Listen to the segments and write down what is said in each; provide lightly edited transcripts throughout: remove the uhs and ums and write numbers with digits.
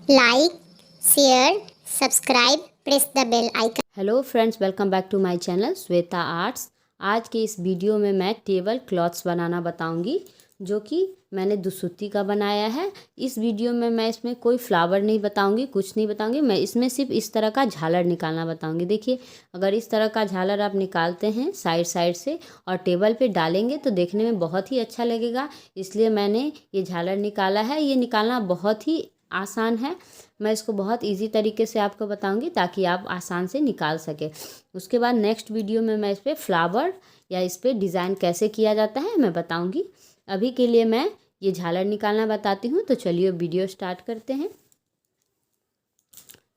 Like, share, subscribe, press the bell icon. Hello friends, welcome back to my channel Shweta arts. आज के इस video में मैं table clothes बनाना बताऊंगी, जो कि मैंने दुसुत्ती का बनाया है। इस वीडियो में मैं इसमें कोई फ्लावर नहीं बताऊंगी, कुछ नहीं बताऊंगी। मैं इसमें सिर्फ इस तरह का झालर निकालना बताऊंगी। देखिए, अगर इस तरह का झालर आप निकालते हैं साइड साइड से और टेबल पे डालेंगे तो देखने में बहुत ही अच्छा लगेगा। इसलिए मैंने ये झालर निकाला है। ये निकालना बहुत ही आसान है। मैं इसको बहुत इजी तरीके से आपको बताऊंगी ताकि आप आसान से निकाल सके। उसके बाद नेक्स्ट वीडियो में मैं इस पर फ्लावर या इस पर डिज़ाइन कैसे किया जाता है मैं बताऊंगी। अभी के लिए मैं ये झालर निकालना बताती हूँ। तो चलिए वीडियो स्टार्ट करते हैं।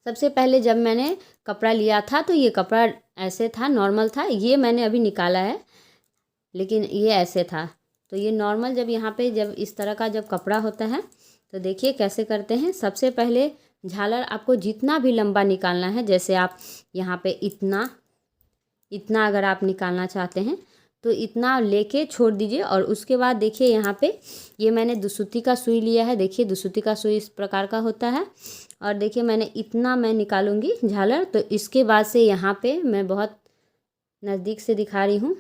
सबसे पहले जब मैंने कपड़ा लिया था तो ये कपड़ा ऐसे था, नॉर्मल था। ये मैंने अभी निकाला है, लेकिन ये ऐसे था। तो ये नॉर्मल, जब यहाँ पे जब इस तरह का जब कपड़ा होता है तो देखिए कैसे करते हैं। सबसे पहले झालर आपको जितना भी लंबा निकालना है, जैसे आप यहाँ पे इतना इतना अगर आप निकालना चाहते हैं तो इतना लेके छोड़ दीजिए। और उसके बाद देखिए यहाँ पे ये मैंने दुसुत्ती का सुई लिया है। देखिए दुसुत्ती का सुई इस प्रकार का होता है। और देखिए मैंने इतना मैं निकालूंगी झालर। तो इसके बाद से यहाँ पे मैं बहुत नज़दीक से दिखा रही हूँ।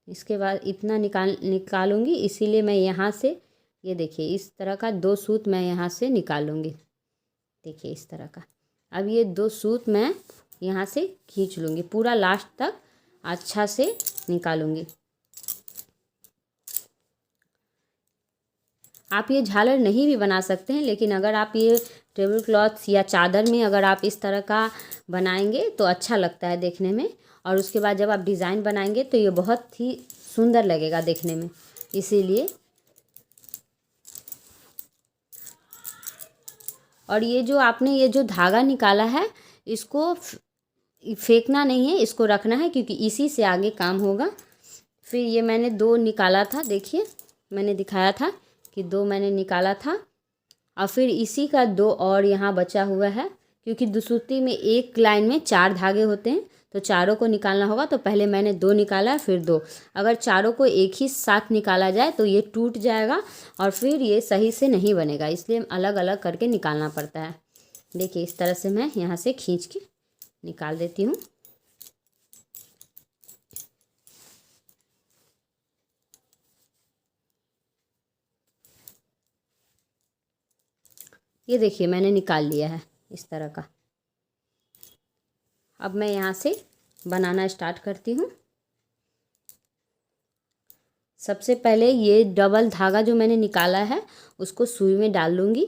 इसके बाद इतना निकालूंगी, इसीलिए मैं यहाँ से ये देखिए इस तरह का 2 सूत मैं यहाँ से निकालूंगी। देखिए इस तरह का। अब ये 2 सूत मैं यहाँ से खींच लूँगी, पूरा लास्ट तक अच्छा से निकालूंगी। आप ये झालर नहीं भी बना सकते हैं, लेकिन अगर आप ये टेबल क्लॉथ या चादर में अगर आप इस तरह का बनाएंगे तो अच्छा लगता है देखने में। और उसके बाद जब आप डिज़ाइन बनाएंगे तो ये बहुत ही सुंदर लगेगा देखने में। इसीलिए और ये जो आपने ये जो धागा निकाला है, इसको फेंकना नहीं है, इसको रखना है, क्योंकि इसी से आगे काम होगा। फिर ये मैंने 2 निकाला था। देखिए मैंने दिखाया था कि 2 मैंने निकाला था। और फिर इसी का 2 और यहाँ बचा हुआ है, क्योंकि दुसुत्ती में एक लाइन में 4 धागे होते हैं तो चारों को निकालना होगा। तो पहले मैंने 2 निकाला फिर 2। अगर चारों को एक ही साथ निकाला जाए तो ये टूट जाएगा और फिर ये सही से नहीं बनेगा, इसलिए अलग अलग करके निकालना पड़ता है। देखिए इस तरह से मैं यहाँ से खींच के निकाल देती हूँ। ये देखिए मैंने निकाल लिया है इस तरह का। अब मैं यहाँ से बनाना स्टार्ट करती हूँ। सबसे पहले ये डबल धागा जो मैंने निकाला है उसको सुई में डाल लूँगी।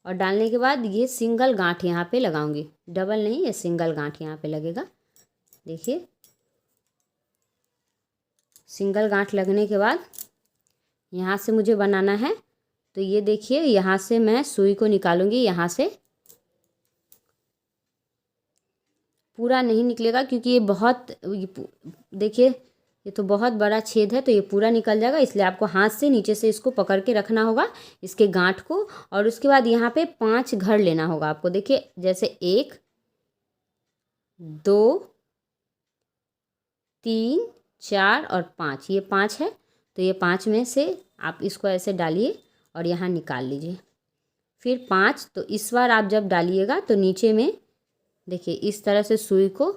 और डालने के बाद ये सिंगल गांठ यहाँ पे लगाऊंगी, डबल नहीं, ये सिंगल गांठ यहाँ पे लगेगा। देखिए सिंगल गांठ लगने के बाद यहाँ से मुझे बनाना है। तो ये देखिए यहाँ से मैं सुई को निकालूंगी। यहाँ से पूरा नहीं निकलेगा, क्योंकि ये बहुत देखिए ये तो बहुत बड़ा छेद है, तो ये पूरा निकल जाएगा। इसलिए आपको हाथ से नीचे से इसको पकड़ के रखना होगा, इसके गांठ को। और उसके बाद यहाँ पे 5 घर लेना होगा आपको। देखिए जैसे 1 2 3 4 और 5, ये 5 है। तो ये 5 में से आप इसको ऐसे डालिए और यहाँ निकाल लीजिए। फिर 5, तो इस बार आप जब डालिएगा तो नीचे में देखिए इस तरह से सुई को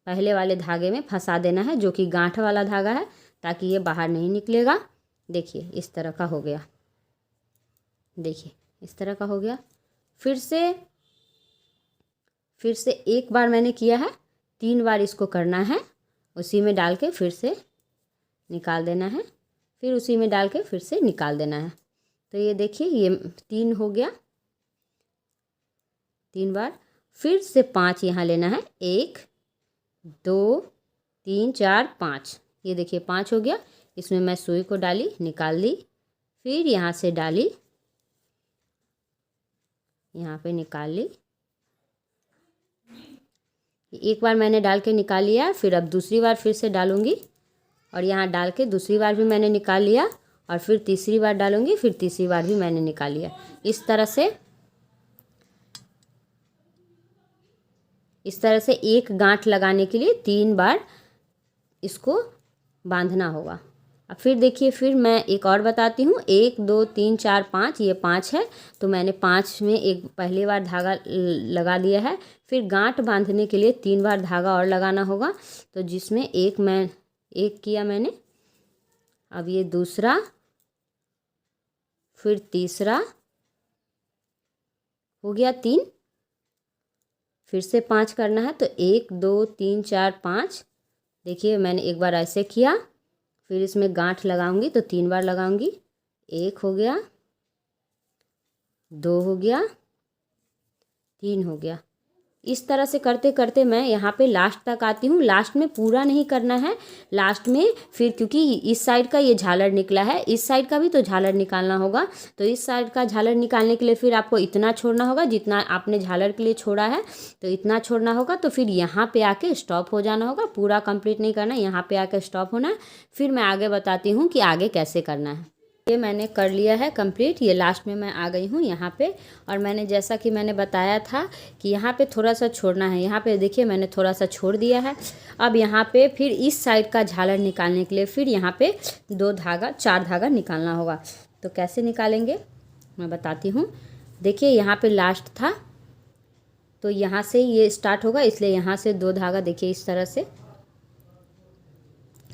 पहले वाले धागे में फंसा देना है, जो कि गांठ वाला धागा है, ताकि ये बाहर नहीं निकलेगा। देखिए इस तरह का हो गया। देखिए इस तरह का हो गया। फिर से एक बार मैंने किया है, 3 बार इसको करना है। उसी में डाल के फिर से निकाल देना है, फिर उसी में डाल के फिर से निकाल देना है। तो ये देखिए ये 3 हो गया, 3 बार। फिर से 5 यहाँ लेना है, 1 2 3 4 5। ये देखिए 5 हो गया। इसमें मैं सुई को डाली, निकाल ली, फिर यहाँ से डाली, यहाँ पे निकाल ली। एक बार मैंने डाल के निकाल लिया। फिर अब दूसरी बार फिर से डालूंगी और यहाँ डाल के दूसरी बार भी मैंने निकाल लिया। और फिर तीसरी बार डालूंगी, फिर तीसरी बार भी मैंने निकाल लिया। इस तरह से एक गांठ लगाने के लिए 3 बार इसको बांधना होगा। अब फिर देखिए, फिर मैं एक और बताती हूँ, 1 2 3 4 5, ये 5 है तो मैंने 5 में एक पहली बार धागा लगा दिया है। फिर गांठ बांधने के लिए 3 बार धागा और लगाना होगा, तो जिसमें एक किया मैंने, अब ये दूसरा, फिर तीसरा हो गया 3, फिर से 5 करना है, तो 1 2 3 4 5। देखिए मैंने एक बार ऐसे किया, फिर इसमें गांठ लगाऊंगी तो 3 बार लगाऊंगी, 1 हो गया, 2 हो गया, 3 हो गया। इस तरह से करते करते मैं यहाँ पे लास्ट तक आती हूँ। लास्ट में पूरा नहीं करना है, लास्ट में फिर, क्योंकि इस साइड का ये झालर निकला है, इस साइड का भी तो झालर निकालना होगा, तो इस साइड का झालर निकालने के लिए फिर आपको इतना छोड़ना होगा जितना आपने झालर के लिए छोड़ा है, तो इतना छोड़ना होगा। तो फिर यहाँ पे आके स्टॉप हो जाना होगा, पूरा कंप्लीट नहीं करना, यहाँ पे आके स्टॉप होना है। फिर मैं आगे बताती हूँ कि आगे कैसे करना है। ये मैंने कर लिया है कंप्लीट, ये लास्ट में मैं आ गई हूँ यहाँ पे। और मैंने जैसा कि मैंने बताया था कि यहाँ पे थोड़ा सा छोड़ना है, यहाँ पे देखिए मैंने थोड़ा सा छोड़ दिया है। अब यहाँ पे फिर इस साइड का झालर निकालने के लिए फिर यहाँ पे 4 धागा निकालना होगा। तो कैसे निकालेंगे मैं बताती हूँ। देखिए यहाँ पे लास्ट था, तो यहाँ से ये स्टार्ट होगा, इसलिए यहाँ से 2 धागा, देखिए इस तरह से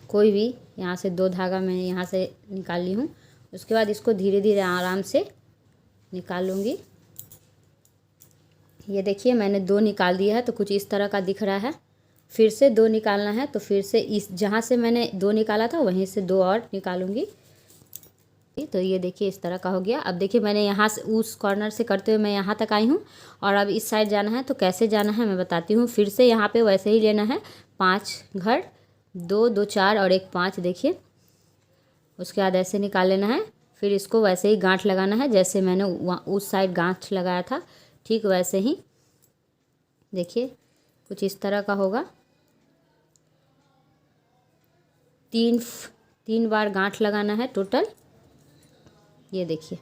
कोई भी यहाँ से 2 धागा मैं यहाँ से निकाल ली हूँ। उसके बाद इसको धीरे धीरे आराम से निकाल लूँगी। ये देखिए मैंने 2 निकाल दिया है, तो कुछ इस तरह का दिख रहा है। फिर से 2 निकालना है, तो फिर से इस जहाँ से मैंने 2 निकाला था वहीं से 2 और निकालूंगी। तो ये देखिए इस तरह का हो गया। अब देखिए मैंने यहाँ से उस कॉर्नर से करते हुए मैं यहाँ तक आई हूँ, और अब इस साइड जाना है। तो कैसे जाना है मैं बताती हूँ। फिर से यहाँ पे वैसे ही लेना है, 5 घर, 2 2 4 और 1 5, देखिए। उसके बाद ऐसे निकाल लेना है, फिर इसको वैसे ही गांठ लगाना है जैसे मैंने वहाँ उस साइड गांठ लगाया था, ठीक वैसे ही। देखिए कुछ इस तरह का होगा। 3 बार गांठ लगाना है टोटल। ये देखिए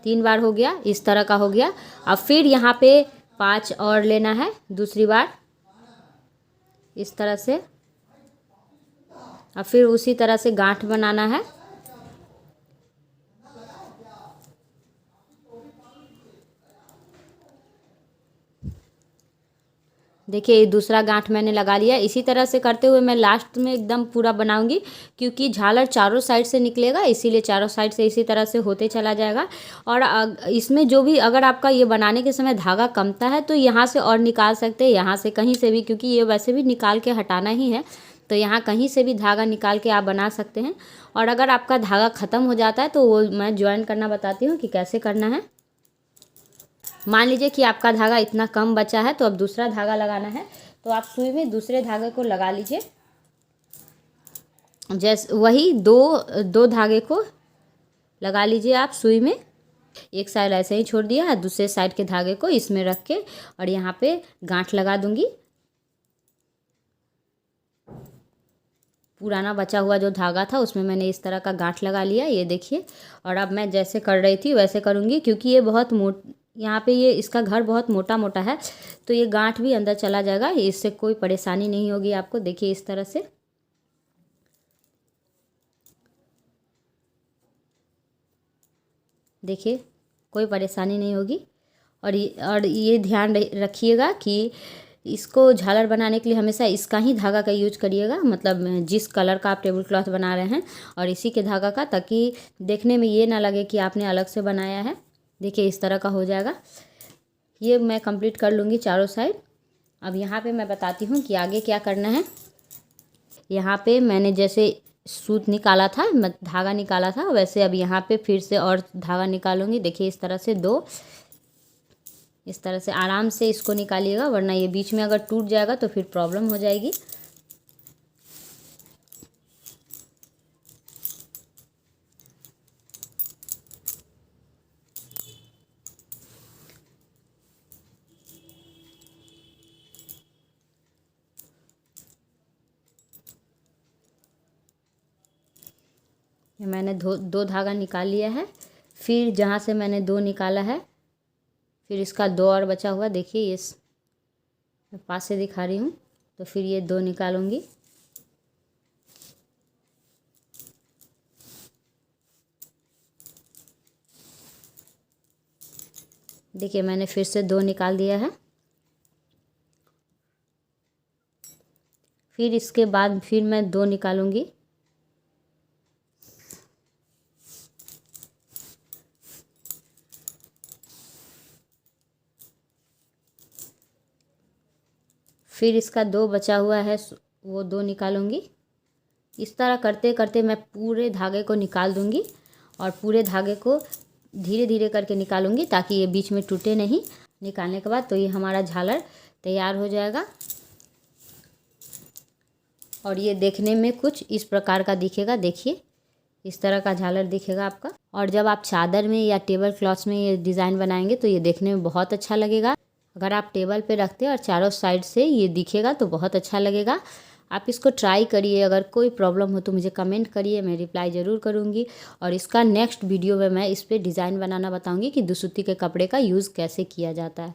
3 बार हो गया, इस तरह का हो गया। अब फिर यहाँ पे 5 और लेना है दूसरी बार, इस तरह से। अब फिर उसी तरह से गांठ बनाना है। देखिए ये दूसरा गांठ मैंने लगा लिया। इसी तरह से करते हुए मैं लास्ट में एकदम पूरा बनाऊंगी, क्योंकि झालर चारों साइड से निकलेगा, इसीलिए चारों साइड से इसी तरह से होते चला जाएगा। और इसमें जो भी, अगर आपका ये बनाने के समय धागा कमता है तो यहाँ से और निकाल सकते हैं, यहाँ से कहीं से भी, क्योंकि ये वैसे भी निकाल के हटाना ही है, तो यहाँ कहीं से भी धागा निकाल के आप बना सकते हैं। और अगर आपका धागा ख़त्म हो जाता है तो वो मैं ज्वाइन करना बताती हूँ कि कैसे करना है। मान लीजिए कि आपका धागा इतना कम बचा है, तो अब दूसरा धागा लगाना है, तो आप सुई में दूसरे धागे को लगा लीजिए। जैसे वही दो धागे को लगा लीजिए आप सुई में। एक साइड ऐसे ही छोड़ दिया है, दूसरे साइड के धागे को इसमें रख के और यहाँ पे गांठ लगा दूंगी। पुराना बचा हुआ जो धागा था उसमें मैंने इस तरह का गांठ लगा लिया, ये देखिए। और अब मैं जैसे कर रही थी वैसे करूँगी, क्योंकि ये बहुत यहाँ पे ये इसका घर बहुत मोटा मोटा है, तो ये गांठ भी अंदर चला जाएगा, इससे कोई परेशानी नहीं होगी आपको। देखिए इस तरह से। देखिए कोई परेशानी नहीं होगी। और ये ध्यान रखिएगा कि इसको झालर बनाने के लिए हमेशा इसका ही धागा का यूज करिएगा, मतलब जिस कलर का आप टेबल क्लॉथ बना रहे हैं और इसी के धागा का, ताकि देखने में ये ना लगे कि आपने अलग से बनाया है। देखिए इस तरह का हो जाएगा। ये मैं कंप्लीट कर लूँगी चारों साइड। अब यहाँ पे मैं बताती हूँ कि आगे क्या करना है। यहाँ पे मैंने जैसे सूत निकाला था, धागा निकाला था, वैसे अब यहाँ पे फिर से और धागा निकालूंगी। देखिए इस तरह से 2, इस तरह से आराम से इसको निकालिएगा, वरना ये बीच में अगर टूट जाएगा तो फिर प्रॉब्लम हो जाएगी। मैंने दो धागा निकाल लिया है। फिर जहाँ से मैंने 2 निकाला है, फिर इसका 2 और बचा हुआ, देखिए ये मैं पास से दिखा रही हूँ। तो फिर ये 2 निकालूंगी। देखिए मैंने फिर से 2 निकाल दिया है। फिर इसके बाद फिर मैं 2 निकालूंगी। फिर इसका 2 बचा हुआ है वो 2 निकालूंगी। इस तरह करते करते मैं पूरे धागे को निकाल दूंगी और पूरे धागे को धीरे धीरे करके निकालूंगी ताकि ये बीच में टूटे नहीं। निकालने के बाद तो ये हमारा झालर तैयार हो जाएगा और ये देखने में कुछ इस प्रकार का दिखेगा। देखिए इस तरह का झालर दिखेगा आपका। और जब आप चादर में या टेबल क्लॉथ्स में ये डिज़ाइन बनाएंगे तो ये देखने में बहुत अच्छा लगेगा। अगर आप टेबल पे रखते हैं और चारों साइड से ये दिखेगा तो बहुत अच्छा लगेगा। आप इसको ट्राई करिए। अगर कोई प्रॉब्लम हो तो मुझे कमेंट करिए, मैं रिप्लाई ज़रूर करूँगी। और इसका नेक्स्ट वीडियो में मैं इस पर डिज़ाइन बनाना बताऊँगी कि दुसुत्ती के कपड़े का यूज़ कैसे किया जाता है।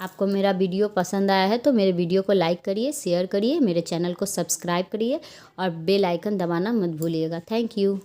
आपको मेरा वीडियो पसंद आया है तो मेरे वीडियो को लाइक करिए, शेयर करिए, मेरे चैनल को सब्सक्राइब करिए और बेल आइकन दबाना मत भूलिएगा। Thank you.